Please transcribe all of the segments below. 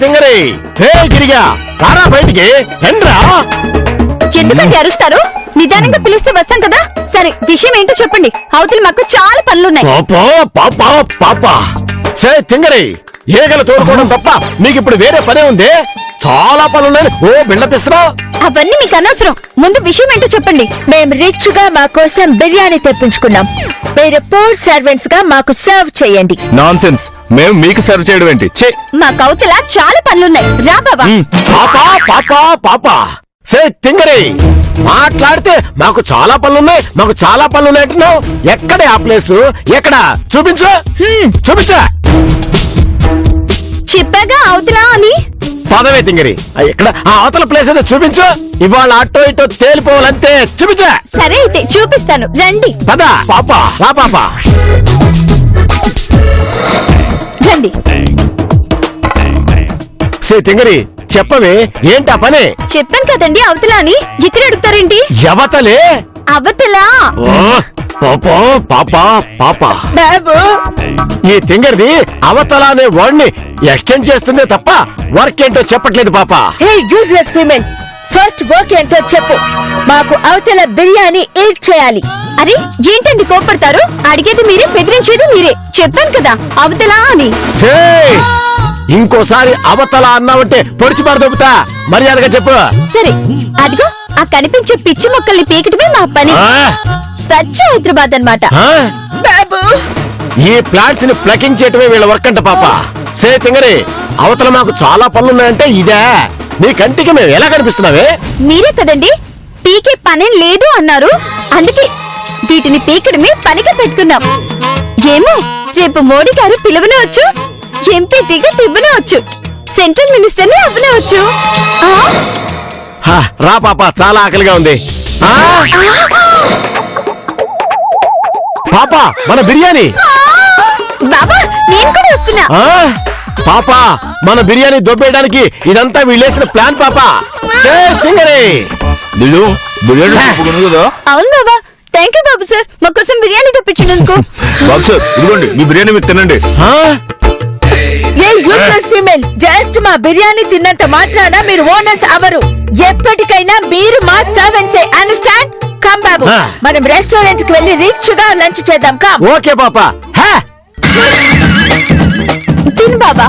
తింగరి హే గిరిగా రారా బయటికి రండ్రా. ఎందుకంటే అరుస్తారు? నిదానంగా పిలిస్తే వస్తాం కదా. సరే విషయం ఏంటో చెప్పండి. అవతల మాకు చాలా పనులున్నాయి. పాపా సే తింగరి ఏగలు తోడుకోవడం తప్ప మీకు ఇప్పుడు వేరే పనే ఉంది? చాలా పనులున్నాయి. ఓ బిల్డపిస్తున్నా. అవన్నీ మీకు అనవసరం. ముందు విషయం ఏంటో చెప్పండి. మేము రిచ్ గా మా కోసం బిర్యానీ తెప్పించుకున్నాం. మీరు పూర్ సర్వెంట్స్ గా మాకు సర్వ్ చేయండి. నాన్సెన్స్. మేము మీకు సర్వ్ చేయడం ఏంటి? మాకు అవతల చాలా పనులున్నాయి. రా బాబా. పాపా సే తింగరి మాట్లాడితే మాకు చాలా పనులున్నాయి అంటున్నావు. ఎక్కడ ఆ ప్లేస్? ఎక్కడ చూపించు. చూపించా చెప్పాగా అవతల అని. పదవే తింగరి ఎక్కడ ఆ అవతల ప్లేస్ అయితే చూపించు. ఇవాళ అటో ఇటో తేలిపోవాలంతే. చూపించా. సరే అయితే చూపిస్తాను, రండి. పద పాపా రా పాపా రండి. సే తింగరి చెప్పవే ఏంటా పని? చెప్పాను కదండి అవతల అని. ఇక్కడ అడుగుతారేంటి? ఎవతలే అవతలా. పాపా బాబు ఈ తింగరిది అవతల అనే వర్డ్ ని ఎక్స్టెండ్ చేస్తుందే తప్ప వర్క్ ఏంటో చెప్పట్లేదు పాపా. హే యూజ్లెస్ ఫీమేల్, ఫస్ట్ వర్క్ ఏంటో చెప్పు. మాకు అవతల బిర్యానీ ఈట్ చేయాలి. అరే ఏంటండి కోపడతారు? అడిగేది మీరే, బెదిరించేది మీరే. చెప్పాను కదా అవతలా అని. ఇంకోసారి అవతల అన్నావంటే పొడిచి పడదొబ్బుతా. మర్యాదగా చెప్పు. సరే అదిగో ఆ కనిపించే పిచ్చి మొక్కల్ని పీకటమే మా పని. స్వచ్ఛ హైదరాబాద్ అన్నమాట. బాబు ఈ ప్లాంట్స్ ని ప్లకింగ్ చేయటమే వీళ్ళ వర్క్ అంట పాప. సే తింగరి అవతల మాకు చాలా పనులున్నాయంటే ఇదే. నీ కంటికి మేము ఎలా కనిపిస్తున్నావే? మీరే కదండి పీకే పనేం లేదు అన్నారు. అందుకే వీటిని పీకడమే పనిగా పెట్టుకున్నాం. ఏమో రేపు మోడీ గారు పిలవనవచ్చు, ఎంపీ టికెట్ ఇవ్వనవచ్చు, సెంట్రల్ మినిస్టర్ ని అవ్వనవచ్చు. రా పాప చాలా ఆకలిగా ఉంది. పాపా మన బిర్యానీ. బాబా నేను కూడా వస్తున్నా. పాపా మన బిర్యానీ దొబ్బేయడానికి ఇదంతా వీళ్ళేసిన ప్లాన్ పాపా. అవును బాబా. థ్యాంక్ యూ బాబు సార్, మా కోసం బిర్యానీ తెప్పించినందుకు. బాబు సార్ ఇదిగోండి మీ బిర్యానీ మీరు తినండి. ఏ యూజ్లెస్ ఫీమేల్, జస్ట్ మా బిర్యానీ తిన్నంత మాత్రాన మీరు ఓనర్స్ అవరు. ఎప్పటికైనా మీరు మా సర్వెంట్స్. అండర్స్టాండ్? కమ్ బాబు, మనం రెస్టారెంట్ కి వెళ్ళి రిచ్ గా లంచ్ చేద్దాం. కమ్. ఓకే పాపా. తిను బాబా.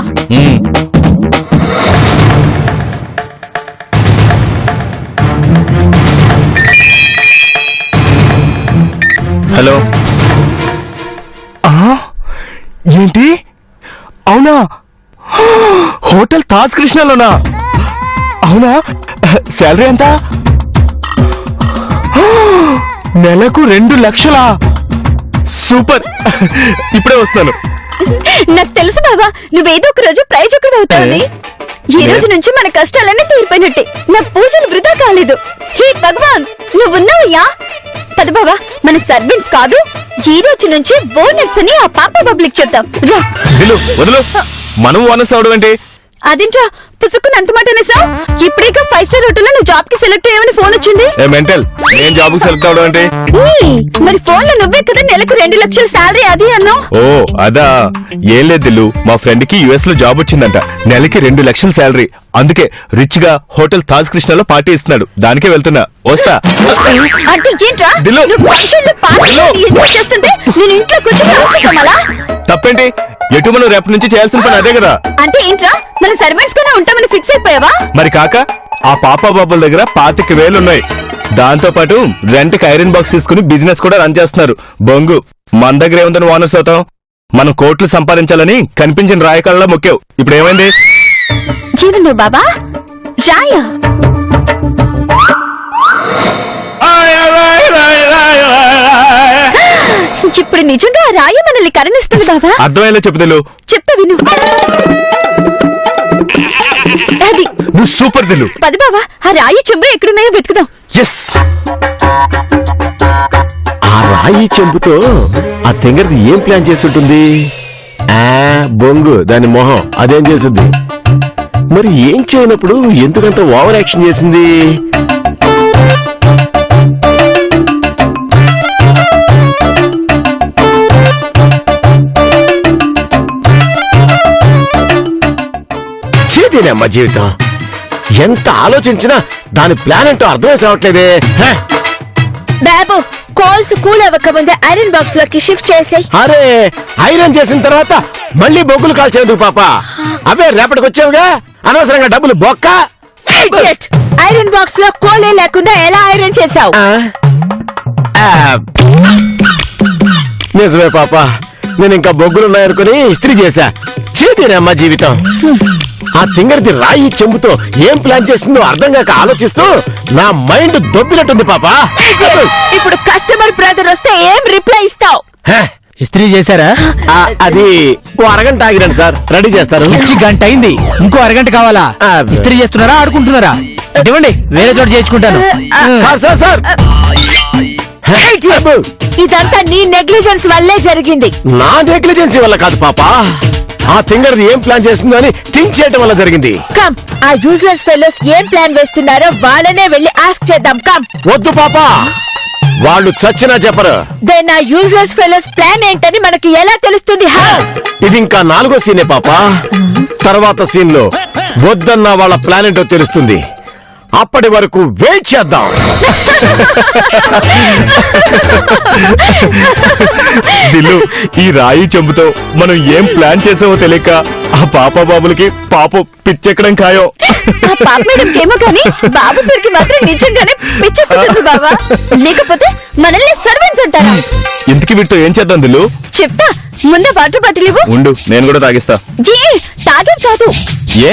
హలో. ఏంటి? అవునా? హోటల్ తాజ్ కృష్ణలోనా? అవునా? శాలరీ ఎంత? నెలకు 2 లక్షలా? సూపర్. ఇప్పుడే వస్తాను. నాకు తెలుసు బాబా, నువ్వేదో ఒక రోజు ప్రయోజకుడు అవుతావని. ఈ రోజు నుంచి మన కష్టాలన్నీ తీరిపోయినట్టే. నా పూజలు వృధా కాలేదు. హే భగవాన్ నువ్వున్నావయ్యా. పద బాబా, మన సర్వెంట్స్ కాదు, ఈ రోజు నుంచి ఓనర్స్ అని ఆ పాప పబ్లిక్ చెప్తాం. రా. వదులు. మనం ఓనర్స్ అవడం ఏంటి? అదేంట్రా పుసుకుని అంత మాట అనేసావు? ఇప్పుడేగా 5 స్టార్ హోటల్లో నువ్వు జాబ్ కి సెలెక్ట్ అయ్యావని ఫోన్ వచ్చింది. మెంటల్, నేను జాబ్ కి సెలెక్ట్ అవడం ఏంటి? మరి ఫోన్ లో నువ్వే కదా నెలకు 2 లక్షల శాలరీ అది అన్నావు. ఓ అదా. ఏం లేదు దిల్లు, మా ఫ్రెండ్ కి యుఎస్ లో జాబ్ వచ్చిందంట. నెలకి 2 లక్షల శాలరీ. అందుకే రిచ్ గా హోటల్ తాజ్ కృష్ణలో పార్టీ ఇస్తున్నాడు. దానికే వెళ్తున్నా. వస్తా. అంటే ఏంట్రా దిల్లు. నువ్వు ఫంక్షన్లో పార్టీ ఎంజాయ్ చేస్తుంటే నేను ఇంట్లో కూర్చొని ఆలోచిస్తామలా? తప్పేంటి? ఎటు మనం రేపటి నుంచి చేయాల్సిన పని అదే కదా. అంటే ఏంట్రా మన సర్వెంట్స్ గానే ఉంటామని ఫిక్స్ అయిపోయావా? మరి కాక ఆ పాపా బాబుల దగ్గర 25,000 ఉన్నాయి. దాంతో పాటు రెంట్ కి ఐరన్ బాక్స్ తీసుకుని బిజినెస్ కూడా రన్ చేస్తున్నారు. బొంగు మన దగ్గర ఏముందని ఓనర్స్ అవుతాం? మనం కోట్లు సంపాదించాలని కనిపించిన రాయకాలలో మొక్కావు. ఇప్పుడు ఏమైంది? జీవన్ బాబా రాయా. ఇప్పుడు నిజంగా రాయ మనల్ని కరుణిస్తుంది బాబా. అర్థమయ్యేలా చెప్పుదలు. చెప్తా విను. అది నువ్వు సూపర్ దిల్లు. పది బాబా, ఆ రాయి చెంబు ఎక్కడున్నాయో వెతుకుదాం. ఎస్. ఆ రాయి చెంబుతో ఆ తింగరిది ఏం ప్లాన్ చేసుంటుంది? బొంగు దాని మొహం అదేం చేసుద్ది? మరి ఏం చేయనప్పుడు ఎందుకంత ఓవర్ యాక్షన్ చేసింది? చేతినమ్మ జీవితం. ఎంత ఆలోచించినా దాని ప్లాన్ ఏంటో అర్థమే కావట్లేదే. హే! బాబు కోల్స్ కూల్ అవ్వక ముందే ఐరన్ బాక్స్ లోకి షిఫ్ట్ చేసేయ్. అరే ఐరన్ చేసిన తర్వాత మళ్ళీ బొగ్గులు కాల్చేందుకు పాప? అవే రేపటికి వచ్చావుగా, అనవసరంగా డబ్బులు బొక్క. Idiot! ఐరన్ బాక్స్ లో కోలే లేకుండా ఎలా ఐరన్ చేసావు? ఆ? ఆ, నిజమే పాప, నేను ఇంకా బొగ్గులున్నాయనుకుని ఇస్త్రీ చేశా. చేతినమ్మ జీవితం. ఆ తింగరిది రాయి చెంబుతో ఏం ప్లాన్ చేస్తుందో అర్థం కాక ఆలోచిస్తూ నా మైండ్ దొబ్బినట్టుంది పాప. ఇప్పుడు కస్టమర్ బ్రదర్ వస్తే ఏం రిప్లై ఇస్తావు? హే! ఇస్త్రీ చేశారా? అది ఓ అరగంట ఆగిరండి సార్, రెడీ చేస్తారు. వచ్చి గంట అయింది, ఇంకో అరగంట కావాలా? ఆ, ఇస్త్రీ చేస్తున్నారా, ఆడుకుంటున్నారా? ఇవ్వండి, వేరే చోట చేయించుకుంటాను. సార్ సార్ సార్, హే! అబ్బో! ఇదంతా నీ నెగ్లిజెన్స్ వల్లే జరిగింది. నా నెగ్లిజెన్సీ వల్ల కాదు పాప, ఆ తింగరిది ఏం ప్లాన్ చేస్తుందో అని థింక్ చేయడం వల్ల జరిగింది. కమ్, ఆ యూజ్లెస్ ఫెలోస్ ఏం ప్లాన్ వేస్తున్నారో వాళ్ళనే వెళ్ళి ఆస్క్ చేద్దాం. కమ్. వద్దు పాప, వాళ్ళు చచ్చినా చెప్పరు. దెన్ ఆ యూజ్లెస్ ఫెలోస్ ప్లాన్ ఏంటని మనకి ఎలా తెలుస్తుంది? హౌ? ఇది ఇంకా 4వ సీనే పాప. తర్వాత సీన్ లో వద్దన్న వాళ్ళ ప్లాన్ ఏంటో తెలుస్తుంది. అప్పటి వరకు వెయిట్ చేద్దాం. దిల్లు, ఈ రాయి చెంబుతో మనం ఏం ప్లాన్ చేసామో తెలియక ఆ పాప బాబులకి పాపం పిచ్చెక్కడం ఖాయం. ఆ పాప మేడంకేమో కానీ బాబు సరికి మాత్రం నిజంగానే పిచ్చెక్కుతుంది బాబా. లేకపోతే మనల్ని సర్వెంట్స్ అంటారా? ఇంతకి వీటితో ఏం చేద్దాం దిల్లు? చెప్తా, ముందే వాటర్ బాటిల్ ఇవ్వు. ఉండు, నేను కూడా తాగిస్తా. ఏ తాగేది కాదు, ఏ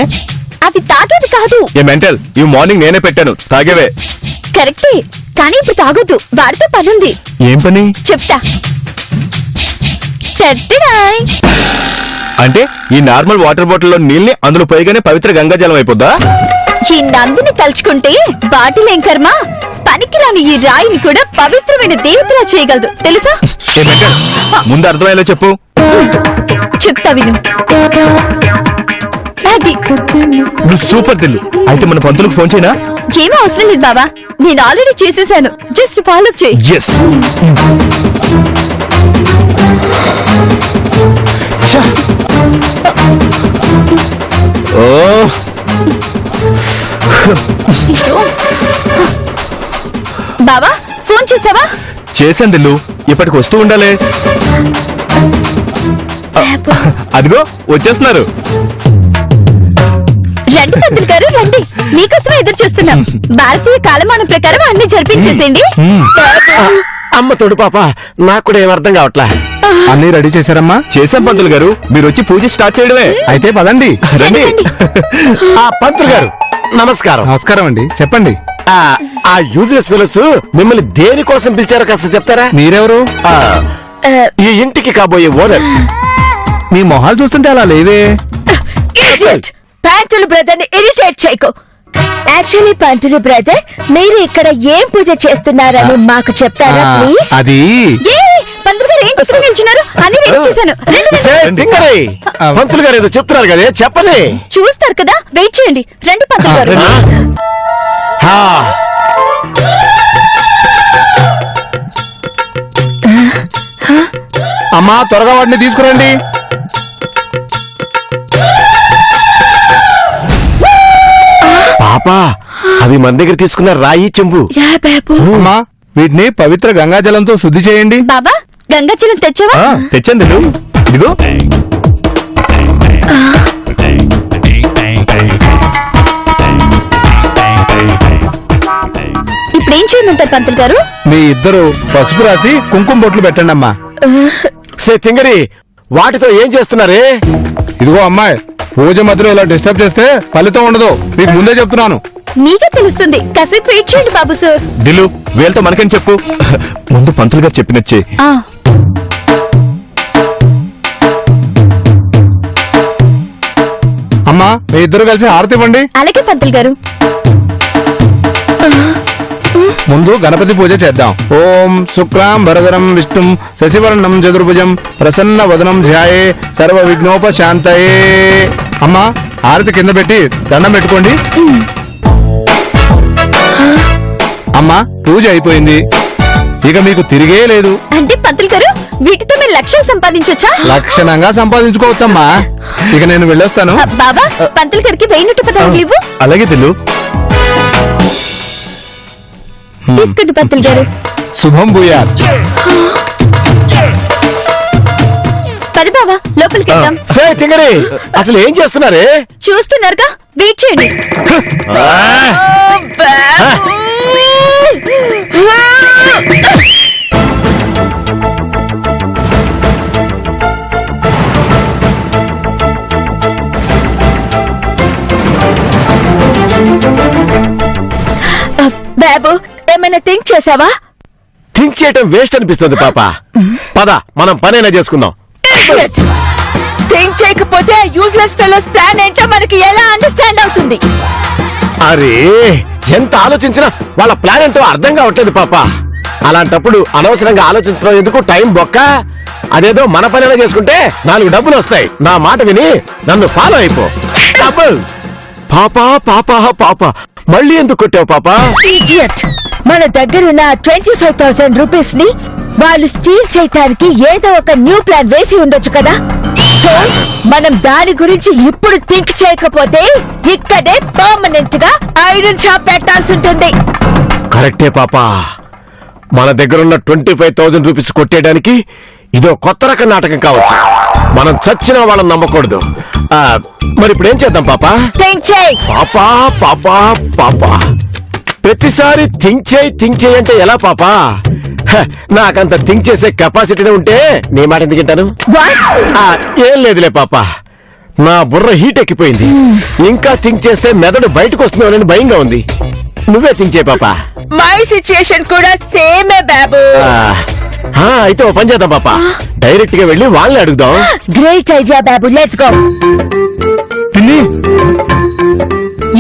అవి తాగేది కాదు. ఏ మెంటల్, ఈ మార్నింగ్ నేనే పెట్టాను, తాగేవే. కరెక్టే, కానీ ఇప్పుడు తాగొద్దు, వాడితో పనుంది. ఏం పని? చెప్తా. చట్టిడాయ్. అంటే ఈ నార్మల్ వాటర్ బాటిల్లో నీళ్ళని అందులో పోయగానే పవిత్ర గంగాజలం అయిపోద్దా? ఈ నందిని తలుచుకుంటే బాటిల్ ఏం కర్మ, పనికిరాని ఈ రాయిని కూడా పవిత్రమైన దేవతలా చేయగలదు తెలుసా? ఏ మెంటల్, ముందు అర్థమయ్యేలా చెప్పు. చెప్తా విను. అది నువ్వు సూపర్ దిల్లు. అయితే మన పంతులకు ఫోన్ చేయనా? ఏమీ అవసరం లేదు బాబా, నేను ఆల్రెడీ చేసేసాను. జస్ట్ ఫాలో చేయి. ఎస్. ఓ బాబా ఫోన్ చేసావా? చేశాను దిల్లు, ఇప్పటికి వస్తూ ఉండాలి. అదిగో వచ్చేస్తున్నారు. రండి పంతులు గారు రండి, మీకోసమే ఎదురు చూస్తున్నాం. భారతీయ కాలమానం ప్రకారం అన్ని జరిపించేసేయండి. అమ్మ తోడు పాప, నాకు కూడా ఏం అర్థం కావట్లా. అన్ని రెడీ చేశారమ్మా? చేశాం పంతులు గారు, మీరు వచ్చి పూజ స్టార్ట్ చేయడమే. అయితే పదండి. రండి. ఆ పంతులు గారు నమస్కారం. నమస్కారం అండి, చెప్పండి. ఆ యూజ్లెస్ ఫెలోస్ మిమ్మల్ని దేనికోసం పిలిచారో కాస్త చెప్తారా? మీరెవరు? ఆ, ఈ ఇంటికి కాబోయే ఓనర్. మీ మొహాలు చూస్తుంటే అలా లేవే. Idiot! పంతులు బ్రదర్ ని ఇరిటేట్ చేయకు. యాక్చువల్లీ పంతులు బ్రదర్, మీరు ఇక్కడ ఏం పూజ చేస్తున్నారని మాకు చెప్తారా ప్లీజ్? అది ఏ పంతులు గారు ఏంటి ఇక్కడ నిల్చున్నారు? అన్ని రెడీ చేశాను. రండి, రండి. సే, తింగరి, పంతులు గారు ఏదో చెప్తున్నారు కదా, చెప్పని. చూస్తారు కదా, వెయిట్ చేయండి. రండి పంతులు గారు. హా. అమ్మా, త్వరగా వాటిని తీసుకురండి. పాప, అవి మన దగ్గర తీసుకున్న రాయి చెంబు. యా బాబు. అమ్మా, వీటిని పవిత్ర గంగాజలంతో శుద్ధి చేయండి. బాబా గంగాజలం తెచ్చావా? తెచ్చాను దిల్లు, ఇదిగో. ఇప్పుడు ఏం చేయమంటారు పంతులు గారు? మీ ఇద్దరు పసుపు రాసి కుంకుమ బొట్లు పెట్టండి అమ్మా. సే తింగరి, వాటితో ఏం చేస్తున్నారే? ఇదిగో అమ్మాయి, పూజ మధ్యలో ఇలా డిస్టర్బ్ చేస్తే ఫలితం ఉండదు, మీకు ముందే చెప్తున్నాను. మీకే తెలుస్తుంది, కాసేపు వెయిట్ చేయండి బాబు సార్. దిల్లు, వీళ్ళతో మనకేం చెప్పు. ముందు పంతులు గారు చెప్పినచ్చే. ఆ, అమ్మా, మీ ఇద్దరు కలిసి హారతి ఇవ్వండి. అలాగే పంతులు గారు. ముందు గణపతి పూజ చేద్దాం. ఓం శుక్లాం భరధరం విష్ణుం శశివర్ణం చతుర్భుజం ప్రసన్న వదనం ధ్యాయే సర్వ విఘ్నోపశాంతయే. అమ్మా, హారతి కింద పెట్టి దండం పెట్టుకోండి. అమ్మా, పూజ అయిపోయింది, ఇక మీకు తిరిగే లేదు. అంటే పంతులు గారు వీటితో మీరు లక్షలు సంపాదించొచ్చా? లక్షణంగా సంపాదించుకోవచ్చమ్మా. ఇక నేను వెళ్ళొస్తాను. బాబా పంతులు గారికి 1000 ఇవ్వు. అలాగే తిల్లు. తీసుకోండి పంతులు గారు. శుభం భూయాత్. పది బావా లోపలికి వెళ్దాం. సే తింగరి అసలు ఏం చేస్తున్నారే? చూస్తున్నారుగా, వెయిట్ చేయండి. బాబు ఏమైనా థింక్ చేసావా? థింక్ చేయటం వేస్ట్ అనిపిస్తుంది పాప. పద మనం పనైనా చేసుకుందాం. థింక్ చేయకపోతే యూజ్లెస్ ఫెలోస్ ప్లాన్ ఏంటో మనకి ఎలా అండర్స్టాండ్ అవుతుంది? అరే ఎంత ఆలోచించినా వాళ్ళ ప్లాన్ ఏంటో అర్థం కావట్లేదు పాప. అలాంటప్పుడు అనవసరంగా ఆలోచించడం ఎందుకు, టైం బొక్క. అదేదో మన పనైనా చేసుకుంటే 4 డబ్బులు వస్తాయి. నా మాట విని నన్ను ఫాలో అయిపో. డబ్బుల్. పాపా పాపా పాప మళ్ళీ ఎందుకు కొట్టావు పాపా? Idiot! మన దగ్గరున్న 25,000 రూపీస్ ని వాళ్ళు స్టీల్ చేయటానికి ఏదో ఒక న్యూ ప్లాన్ వేసి ఉండొచ్చు కదా. సో మనం దాని గురించి ఇప్పుడు థింక్ చేయకపోతే ఇక్కడే పర్మనెంట్ గా ఐరన్ షాప్ పెట్టాల్సి ఉంటుంది. కరెక్టే పాపా. మన దగ్గరున్న 25,000 రూపీస్ కొట్టేయడానికి ఇదో కొత్త రకం నాటకం కావచ్చు. మనం చచ్చిన వాళ్ళని నమ్మకూడదు. మరి ఇప్పుడు ఏం చేద్దాం పాపా? థింక్ చేయి. పాపా పాపా పాపా ప్రతిసారి థింక్ చేయి అంటే ఎలా పాపా? నాకంత థింక్ చేసే కెపాసిటీనే ఉంటే నీ మాట ఎందుకు వింటాను? What? ఏం లేదులే పాపా, నా బుర్ర హీట్ ఎక్కిపోయింది. ఇంకా థింక్ చేస్తే మెదడు బయటకు వస్తుందని భయంగా ఉంది. నువ్వే థింక్ చేయి పాపా. మై సిచ్యుయేషన్ కూడా సేమే బాబు. అయితే ఓ పని చేద్దాం పాపా, డైరెక్ట్ గా వెళ్ళి వాళ్ళని అడుగుదాం. Great idea Babu, let's go. పిన్ని,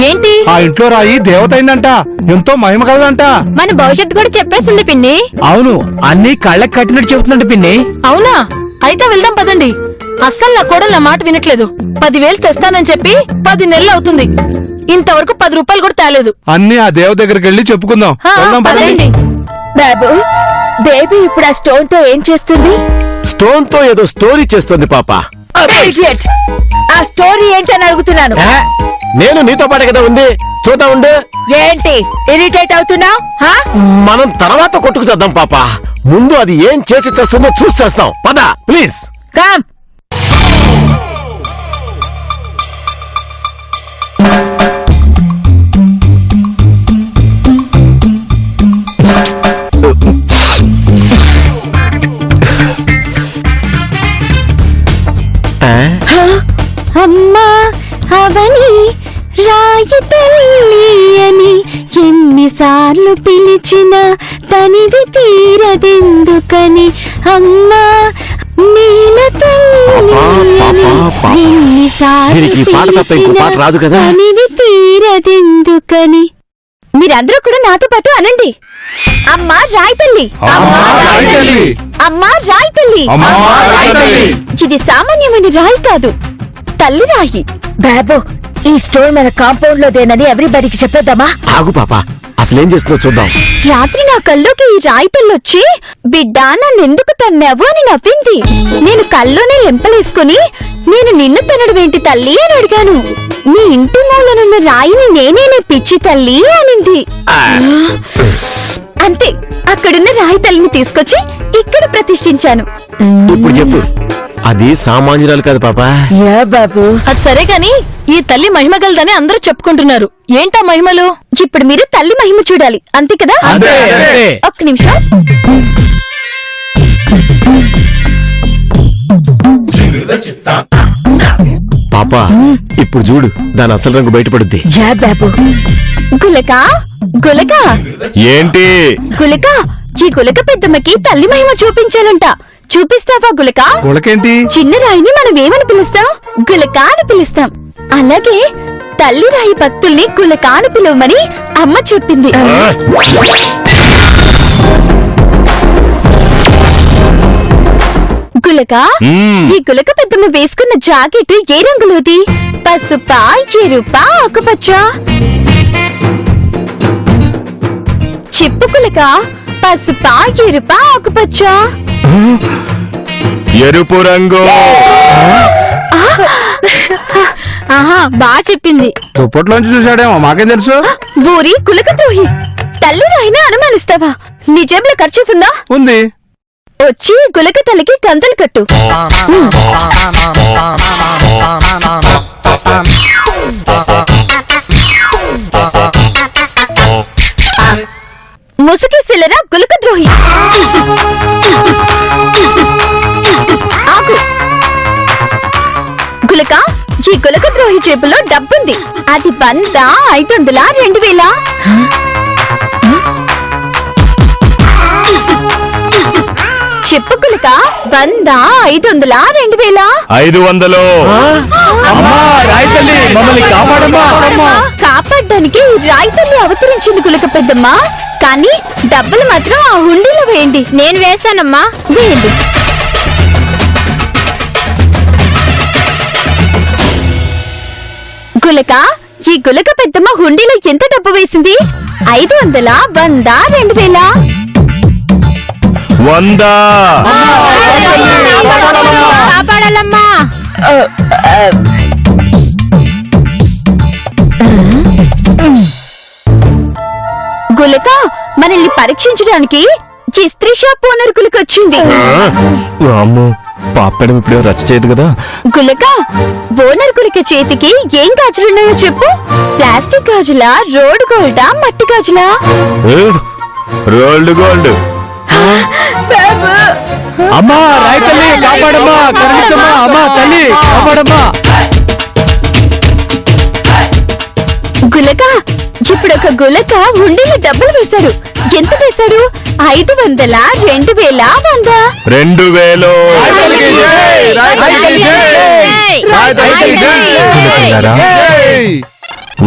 ఏంటి? ఆ ఇంట్లో రాయి దేవత అయిందంట, ఎంతో మహిమ కలదంట. మన భవిష్యత్తు కూడా చెప్పేసింది పిన్ని. అవును, అన్ని కళ్ళకి కట్టినట్టు చెబుతుందంట పిన్ని. అవునా? అయితే వెళ్దాం పదండి. అస్సలు నా కోడలు నా మాట వినట్లేదు. 10,000 తెస్తానని చెప్పి 10 నెలలు అవుతుంది, ఇంతవరకు 10 రూపాయలు కూడా తేలేదు. అన్ని ఆ దేవ దగ్గరికి వెళ్ళి చెప్పుకుందాం. వెళ్దాం పదండి. బాబు, బేబీ ఇప్పుడు ఆ స్టోన్ తో ఏం చేస్తుంది? స్టోన్ తో ఏదో స్టోరీ చేస్తుంది పాపా. Idiot! ఆ స్టోరీ ఏంటని అడుగుతున్నాను. నేను నీతో పాటే కదా ఉంది, చూద్దాం ఉండు. ఏంటి ఇరిటేట్ అవుతున్నావు? మనం తర్వాత కొట్టుకు చేద్దాం పాపా. ముందు అది ఏం చేసి చేస్తుందో చూసి చేస్తాం. పద ప్లీజ్. కమ్. అమ్మా అవని రాయి తల్లి అని ఎన్నిసార్లు పిలిచిన తనివి తీరదెందుకని, అమ్మా నీల తల్లి అని ఎన్నిసార్లు దీనికి ఈ పాట తప్ప ఇంకో పాట రాదు కదా? తనివి తీరదెందుకని. మీరందరూ కూడా నాతో పాటు అనండి. అమ్మా రాయి తల్లి, అమ్మా రాయి తల్లి, అమ్మా రాయి తల్లి. అమ్మా రాయి తల్లి. ఇది సామాన్యమైన రాయి కాదు, తల్లి రాయి. బాబు, ఈ స్టోర్ మన కాంపౌండ్ లోదేనని ఎవ్రీబడికి చెప్పేద్దామా? ఆగు పాపా, అసలేం చేస్తుందో చూద్దాం. రాత్రి నా కల్లోకి ఈ రాయి తల్లొచ్చి బిడ్డా నన్నెందుకు తన్నావు అని నవ్వింది. నేను కల్లోనే లెంపలేసుకుని నేను నిన్ను తనడువేంటి తల్లి అని అడిగాను. నీ ఇంటి మూలనున్న రాయిని నేనేనే పిచ్చి తల్లి అనింది. అంతే, అక్కడున్న రాయి తల్లిని తీసుకొచ్చి ఇక్కడ ప్రతిష్ఠించాను. ఇప్పుడు చెప్పు, అది సామాన్యురాలు కాదు పాపా. యా బాబు. అది సరే గాని ఈ తల్లి మహిమ గలదని అందరూ చెప్పుకుంటున్నారు. ఏంటా మహిమలు? ఇప్పుడు మీరు తల్లి మహిమ చూడాలి, అంతే కదా? అంతే, అంతే. ఒక్క నిమిషం. పాపా ఇప్పుడు చూడు, దాని అసలు రంగు బయటపడుద్ది. యా బాబు. గులక గులక ఏంటి? గులక, ఈ గులక పెద్దమ్మకి తల్లి మహిమ చూపించాలంట. చూపిస్తావా గులక? గులకేంటి? చిన్న రాయిని మనం ఏమని పిలుస్తాం? గులక అని పిలుస్తాం. అలాగే తల్లి రాయి భక్తుల్ని గులక అని పిలవమని అమ్మ చెప్పింది. గులక, ఈ గులక పెద్దమ్మ వేసుకున్న జాకెట్ ఏ రంగులోది? పసుపా, ఎరుపా, ఆకుపచ్చ? చిప్పు గులక, పసుపా, ఎరుపా, ఆకుపచ్చ? ఎరుపు రంగు. ఆహా బాగా చెప్పింది. దుప్పట్లోంచి చూసాడేమో మాకేం తెలుసు. ఊరి కులకద్రోహి తల్లి అయినా అనుమానిస్తావా? నీ జేబులో ఖర్చు ఉందా? ఉంది. వచ్చి గులక తల్లికి కంతలు కట్టు. ముసుగేసేలరా గులక ద్రోహి. ఆగు గులక, ఈ గులక ద్రోహి జేబులో డబ్బుంది. అది 100, 500, 2000. చెప్పు గులక, 100, 500, 2000. 500. మమ్మల్ని కాపాడమ్మా. కాపాడడానికి రాయి తల్లి అవతరించింది గులక పెద్దమ్మా. కానీ డబ్బులు మాత్రం ఆ హుండీలో వేయండి. నేను వేస్తానమ్మా. వేయండి. గులక, ఈ గులక పెద్దమ్మ హుండీలో ఎంత డబ్బు వేసింది? 500, 100, 2000. 100. కాపాడాలమ్మా. గులక, మనల్ని పరీక్షించడానికి ఇస్త్రీ షాప్ ఓనర్ గులకొచ్చింది. అమ్మో, పాపడం ఇప్పుడే రచ్చ చేయదు కదా. గులక, ఓనర్ గులక చేతికి ఏం గాజులున్నాయో చెప్పు. ప్లాస్టిక్ గాజులా, రోడ్ గోల్డా, మట్టి గాజులా? Rolled gold. అమ్మా రాయి తల్లి కాపాడమ్మా, కరుణించమ్మా. అమ్మా తల్లి కాపాడమ్మా. గులక, ఇప్పుడు ఒక గులక హుండీలో డబ్బులు వేశాడు. ఎంత వేశాడు? 500, 2000, 100. 2000.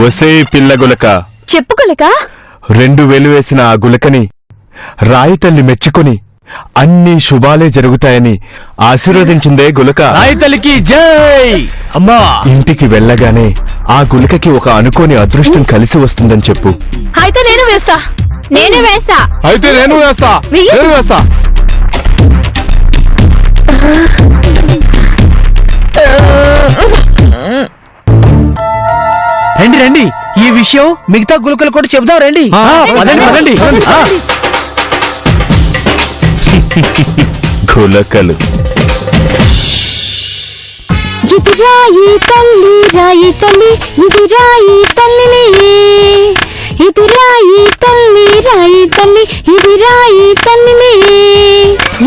వసే పిల్ల గులక, చెప్పు గులక. 2000 వేసిన ఆ గులకని రాయి తల్లి మెచ్చుకొని అన్ని శుభాలే జరుగుతాయని ఆశీర్వదించిందే గులక. రాయి తల్లికి జై. అమ్మా ఇంటికి వెళ్ళగానే ఆ గులకకి ఒక అనుకోని అదృష్టం కలిసి వస్తుందని చెప్పు. అయితే నేను వేస్తా. నేను వేస్తా. అయితే నేను వేస్తా. నేను వేస్తా. రండి రండి, ఈ విషయం మిగతా గులుకలు కూడా చెబుదాం రండి. పదండి పదండి. గులకలు. ఇది రాయి తల్లి, రాయి తల్లి, ఇది రాయి తల్లిలే. ఇది రాయి తల్లి, రాయి తల్లి, ఇది రాయి తల్లిలే.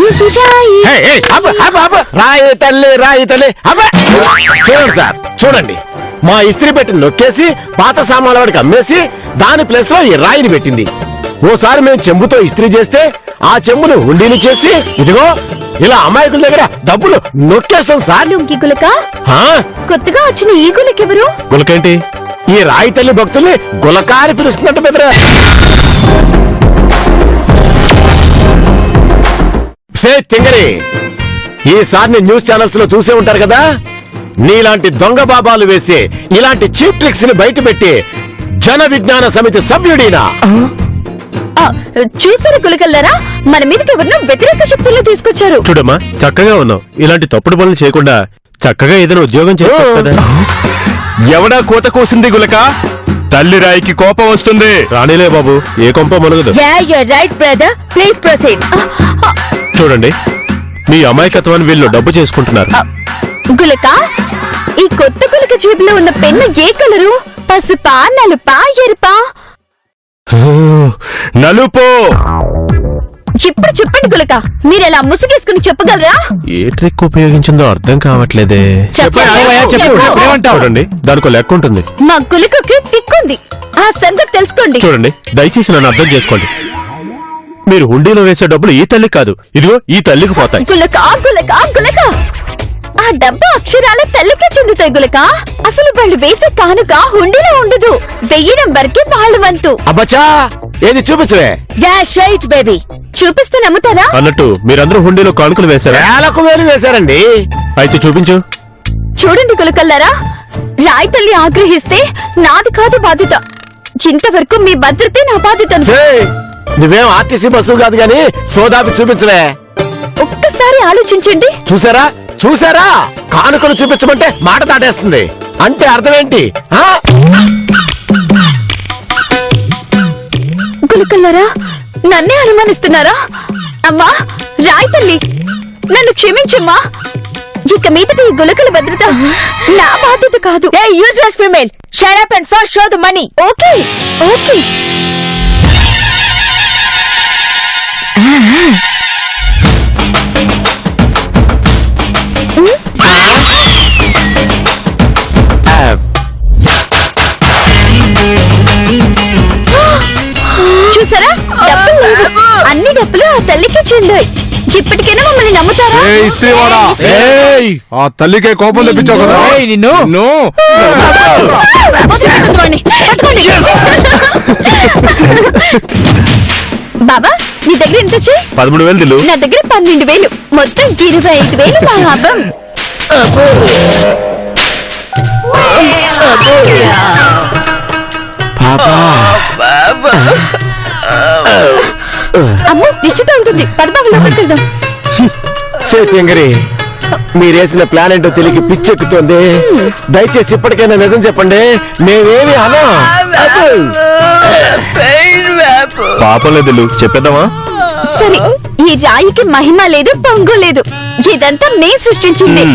ఇది రాయి. రాయి తల్లి, రాయి తల్లి. చూడండి సార్, చూడండి. మా ఇస్త్రీ పెట్టి నొక్కేసి పాత సామాన్ల వాడికి అమ్మేసి దాని ప్లేస్ లో ఈ రాయిని పెట్టింది. ఓసారి మేము చెంబుతో ఇస్త్రీ చేస్తే ఆ చెంబును హుండీని చేసి ఇదిగో ఇలా అమాయకుల దగ్గర డబ్బులు నొక్కేస్తాం సార్. లుంకి గులక, హా? కొత్తగా వచ్చిన ఈ గులకెవరు? గులకేంటి? ఈ రాయి తల్లి భక్తుల్ని గులకారి పిలుస్తున్నట్టు బెదరా. తింగరి, ఈసారి న్యూస్ ఛానల్స్ లో చూసే ఉంటారు కదా, నీలాంటి దొంగ బాబాలు వేసే ఇలాంటి చీప్ ట్రిక్స్ ని బయటపెట్టి జన విజ్ఞాన సమితి సభ్యుడినా. చూసారు గులకల్లారా, మన మీదకి ఎవరినో వ్యతిరేక శక్తుల్లో తీసుకొచ్చారు. చూడమ్మా, చక్కగా ఉన్నావు. ఇలాంటి తప్పుడు పనులు చేయకుండా చక్కగా ఏదైనా ఉద్యోగం చేసుకోవచ్చు కదా. ఎవడా కోత కోసింది గులక? తల్లి రాయికి కోపం వస్తుంది. రాణిలే బాబు, ఏ కొంప మునగదు. Right brother, please proceed. చూడండి, మీ అమాయకత్వాన్ని వీళ్ళు డబ్బు చేసుకుంటున్నారు. గులక, ఈ కొత్త గులక జేబులో ఉన్న పెన్ను ఏ కలరు? పసుపా, నలుపా, ఎరుపా? నలుపు. ఇప్పుడు చెప్పండి గులక, మీరెలా ముసుగేసుకుని చెప్పగలరా? ఏ ట్రిక్ ఉపయోగించిందో అర్థం కావట్లేదే. చూడండి, దానికో లెక్క ఉంటుంది. మా గులకకి తిక్కుంది, ఆ సంగతి తెలుసుకోండి. చూడండి, దయచేసి నన్ను అర్థం చేసుకోండి. మీరు హుండీలో వేసే డబ్బులు ఈ తల్లి కాదు, ఇదిగో ఈ తల్లికి పోతాయి. గులక, గులక, గులక, ఆ డబ్బు అక్షరాల తల్లికే చెందుతాయి గులక. అసలు వాళ్ళు వేసే కానుక హుండీలో ఉండదు, వెయ్యడం వరకే వాళ్ళ వంతు. అబ్బచ్చా, ఏది చూపించవే. Right baby. చూపిస్తే నమ్ముతారా? అన్నట్టు మీరందరూ హుండీలో కానుకలు వేశారా? వేలకు వేలు వేశారండి. అయితే చూపించు. చూడండి గులకల్లారా, రాయి తల్లి ఆగ్రహిస్తే నాది కాదు బాధ్యత. ఇంతవరకు మీ భద్రతే నా బాధ్యత. నువ్వేం ఆర్టీసీ బస్సు కాదు గాని సోదాపి చూపించలే. ఒక్కసారి ఆలోచించండి. చూసారా చూసారా, కానుకలు చూపించమంటే మాట దాటేస్తుంది. అంటే అర్థం ఏంటి? ఆ? గులుకల్లారా నన్నే అనుమానిస్తున్నారా? అమ్మా రాయి తల్లి, నన్ను క్షమించమ్మా. ఇక మీదట ఈ గులకల భద్రత నా బాధ్యత కాదు. ఏ useless female, shut up and first show the money. Okay okay. చూసారా, డబ్బులు లేవు. అన్ని డబ్బులు ఆ తల్లికి చెందాయి. ఇప్పటికైనా మమ్మల్ని నమ్ముతారా? ఏయ్, ఇస్త్రీవాడా! ఏయ్, ఆ తల్లికే కోపం తెప్పించావు కదా ఏయ్, నిన్ను వదిలిపెట్టొద్దు వాణ్ణి. పట్టుకోండి. బాబా నీ దగ్గర ఎంత వచ్చాయి? 13,000 దిల్లు. నా దగ్గర 12,000. మొత్తం 25,000 మా లాభం. పాపా అమ్మో దిష్టి తగులుతుంది. పదబాబు లోపలికి వెళ్దాం. చేతింగరి, మీరేసిన ప్లాన్ ఏంటో తెలియక పిచ్చెక్కుతోంది. దయచేసి ఇప్పటికైనా నిజం చెప్పండి, మేమేమి అనా. పాపం లేదు దిల్లు, చెప్పేద్దామా? సరే, ఈ రాయికి మహిమ లేదు, పొంగు లేదు. ఇదంతా నేను సృష్టించింది.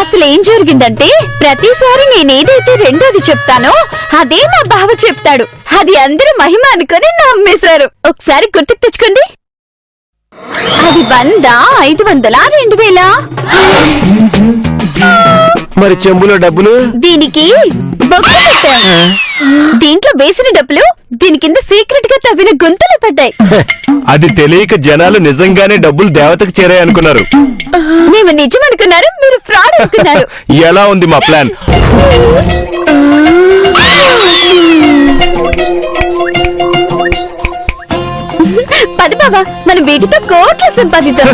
అసలు ఏం జరిగిందంటే, ప్రతిసారి నేనేదైతే రెండోది చెప్తానో అదే మా బావ చెప్తాడు. అది అందరూ మహిమ అనుకొని నమ్మేశారు. ఒకసారి గుర్తుకు తెచ్చుకోండి. అది 100, 500, 2,000. మరి చెంబులో డబ్బులు? దీనికి బొక్క పెట్టాం. దీంట్లో వేసిన డబ్బులు దీని కింద సీక్రెట్ గా తవ్విన గుంతలు పడ్డాయి. అది తెలియక జనాలు నిజంగానే డబ్బులు దేవతకు చేరాయి అనుకున్నారు. మేము నిజం అనుకున్నారు, మీరు ఫ్రాడ్ అనుకున్నారు. ఎలా ఉంది మా ప్లాన్? పది బాబా, మనం వీటితో కోట్లు సంపాదిద్దాం.